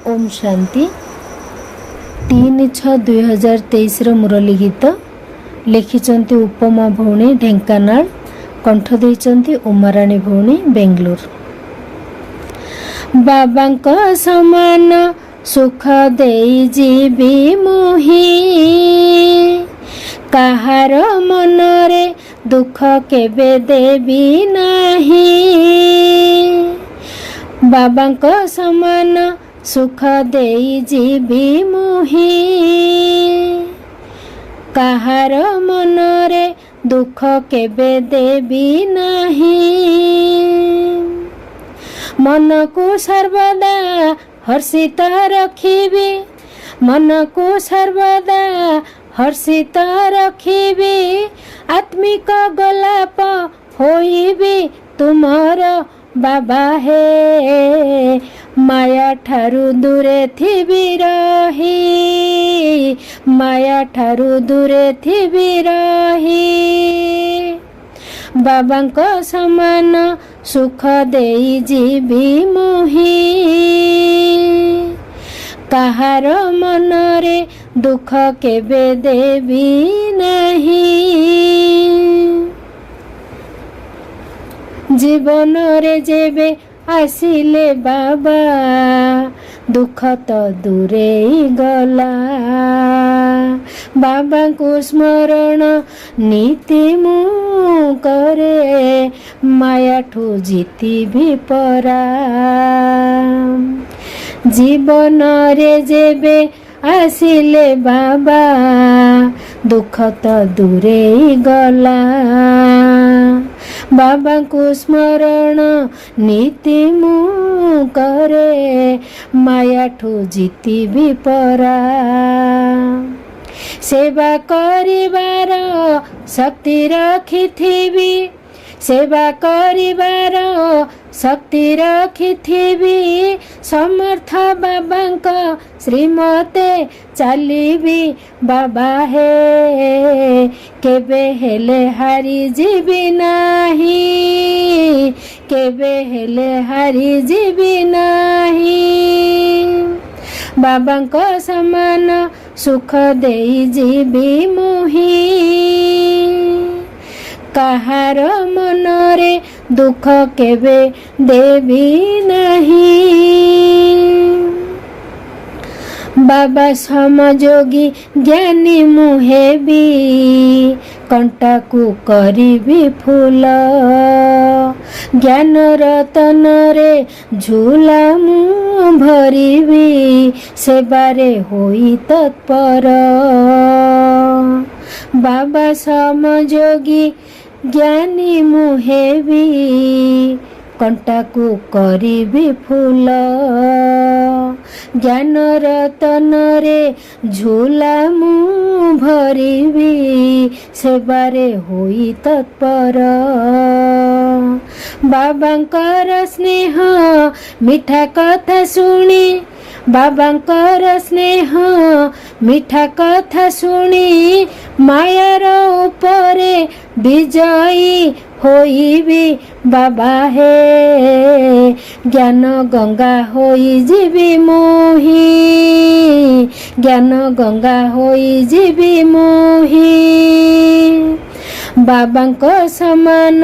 ओम शांति 3/6/2023 मुरली गीत लिखिंट उपमा भौणी ढेंकानाल कंठ देइचंती उमाराणी भौणी बेंगलोर। बाबांक समान सुख देई जीवी मोही काहार मनरे दुख केबे देवी नाही। बाबांक समान सुख देई जीवी मोही काहार मनरे दुख केबे देवी नाही। मन को सर्वदा हर्षित रखिबी मन को सर्वदा हर्षित रखिबी आत्मिक गोलाप होइबी तुमर बाबा हे माया ठारू दूरे थिबी रही माया ठारू दूरे थिबी रही। बाबांक समान सुख देई जीवी मोही काहार मनरे दुख केबे देवी नहीं। जीवन रे जेबे आसिले बाबा दुख तो दूरे गला। बाबा को स्मरण नीति मु करे माया ठू जीती भी परा। जीवन रे जेबे आसिले बाबा दुख तो दूरे गला। बाबा को स्मरण नीति मु करे माया ठू जीती भी परा। सेवा करिबार शक्ति रखिथिबी सेवा करिबार शक्ति रखिथिबी समर्थ बाबांक श्रीमते चलिबी बाबा हे केबे हेले हारी जीवी नाही केबे हेले हारी जीवी नाही। बाबांक समान सुख देई जीवी मोही काहार मनरे दुख केबे देवी नहीं। बाबा समजोगी ज्ञानी मुहेबी कंटा को करिबी फूल ज्ञान रतन रे झूला मु भरिबी सेबारे होई तत्पर। बाबा समजोगी ज्ञानी मुहेबी कंटा को करिबी फूल ज्ञान रतन रे झूला मु भरिबी सेबारे होई तत्पर। बाबांकर स्नेह मिठा कथा शुणी बाबांकर स्नेह मिठा कथा शुणी मायार उपरे विजयी होइबी बाबा हे ज्ञान गंगा होई जीवी मोही ज्ञान गंगा होई जीवी मोही। बाबांक समान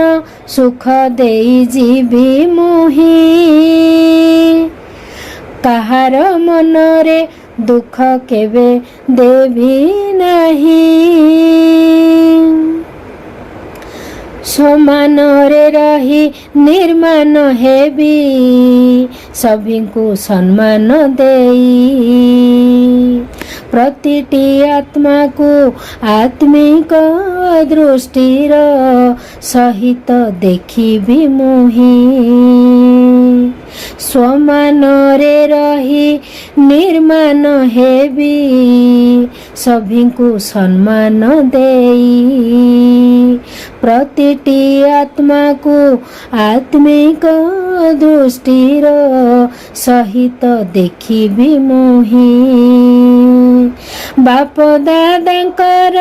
सुख देई जीवी मोही काहार मनरे दुख केबे देवी नहीं। समान रे रही निर्माण हेबी सभी को सम्मान देई प्रतिटी आत्मा को आत्मिक दृष्टिर सहित देखिबी मोही। समान रे रही निर्माण हेबी सभी को सम्मान देई प्रतिटी आत्मा को आत्मिक दृष्टिर सहित देखिबी मोही। बाप दादांकर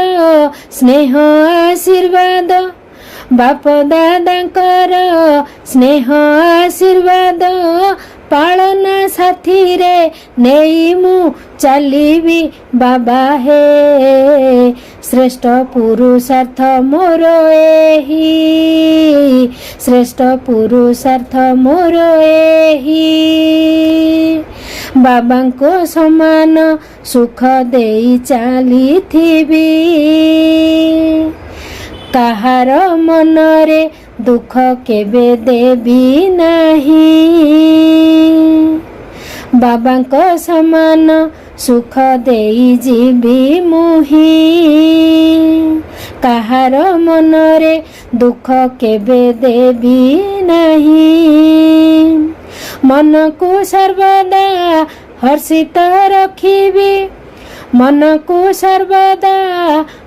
स्नेह आशीर्वाद बाप दादांकर स्नेह आशीर्वाद पाळना साथी रे ନେଇ ମୁଁ ଚାଲିବି ବାବା ହେ। ଶ୍ରେଷ୍ଠ ପୁରୁଷାର୍ଥ ମୋର ଏହି, ଶ୍ରେଷ୍ଠ ପୁରୁଷାର୍ଥ ମୋର ଏହି। ବାବାଙ୍କ ସମାନ ସୁଖ ଦେଇ ଚାଲିଥିବି, କାହାର ମନରେ ଦୁଃଖ କେବେ ଦେବି ନାହିଁ। ବାବାଙ୍କ ସମାନ ସୁଖ ଦେଇ ଯିବି ମୁହିଁ, କାହାର ମନରେ ଦୁଃଖ କେବେ ଦେବି ନାହିଁ। ମନକୁ ସର୍ବଦା ହର୍ଷିତ ରଖିବି, ମନକୁ ସର୍ବଦା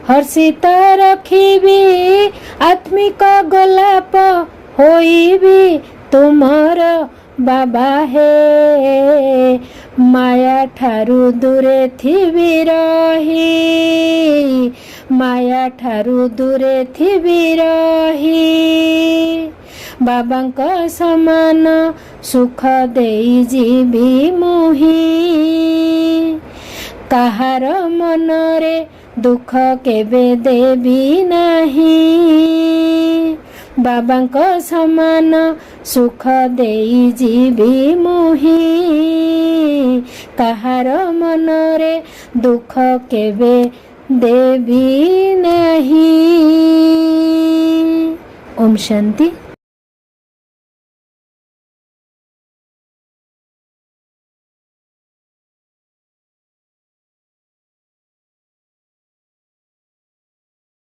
ହର୍ଷିତ ରଖିବି। ଆତ୍ମିକ ଗୋଲାପ ହୋଇବି ତୁମର ବାବା ହେ। ମାୟା ଠାରୁ ଦୂରେ ଥିବି ରହି, ମାୟା ଠାରୁ ଦୂରେ ଥିବି ରହି। ବାବାଙ୍କ ସମାନ ସୁଖ ଦେଇ ଯିବି ମୁହିଁ, କାହାର ମନରେ ଦୁଃଖ କେବେ ଦେବି ନାହିଁ। ବାବାଙ୍କ ସମାନ ସୁଖ ଦେଇ ଯିବି ମୁହିଁ, କାହାର ମନରେ ଦୁଃଖ କେବେ ଦେବି ନାହିଁ। ଓମ୍ ଶାନ୍ତି।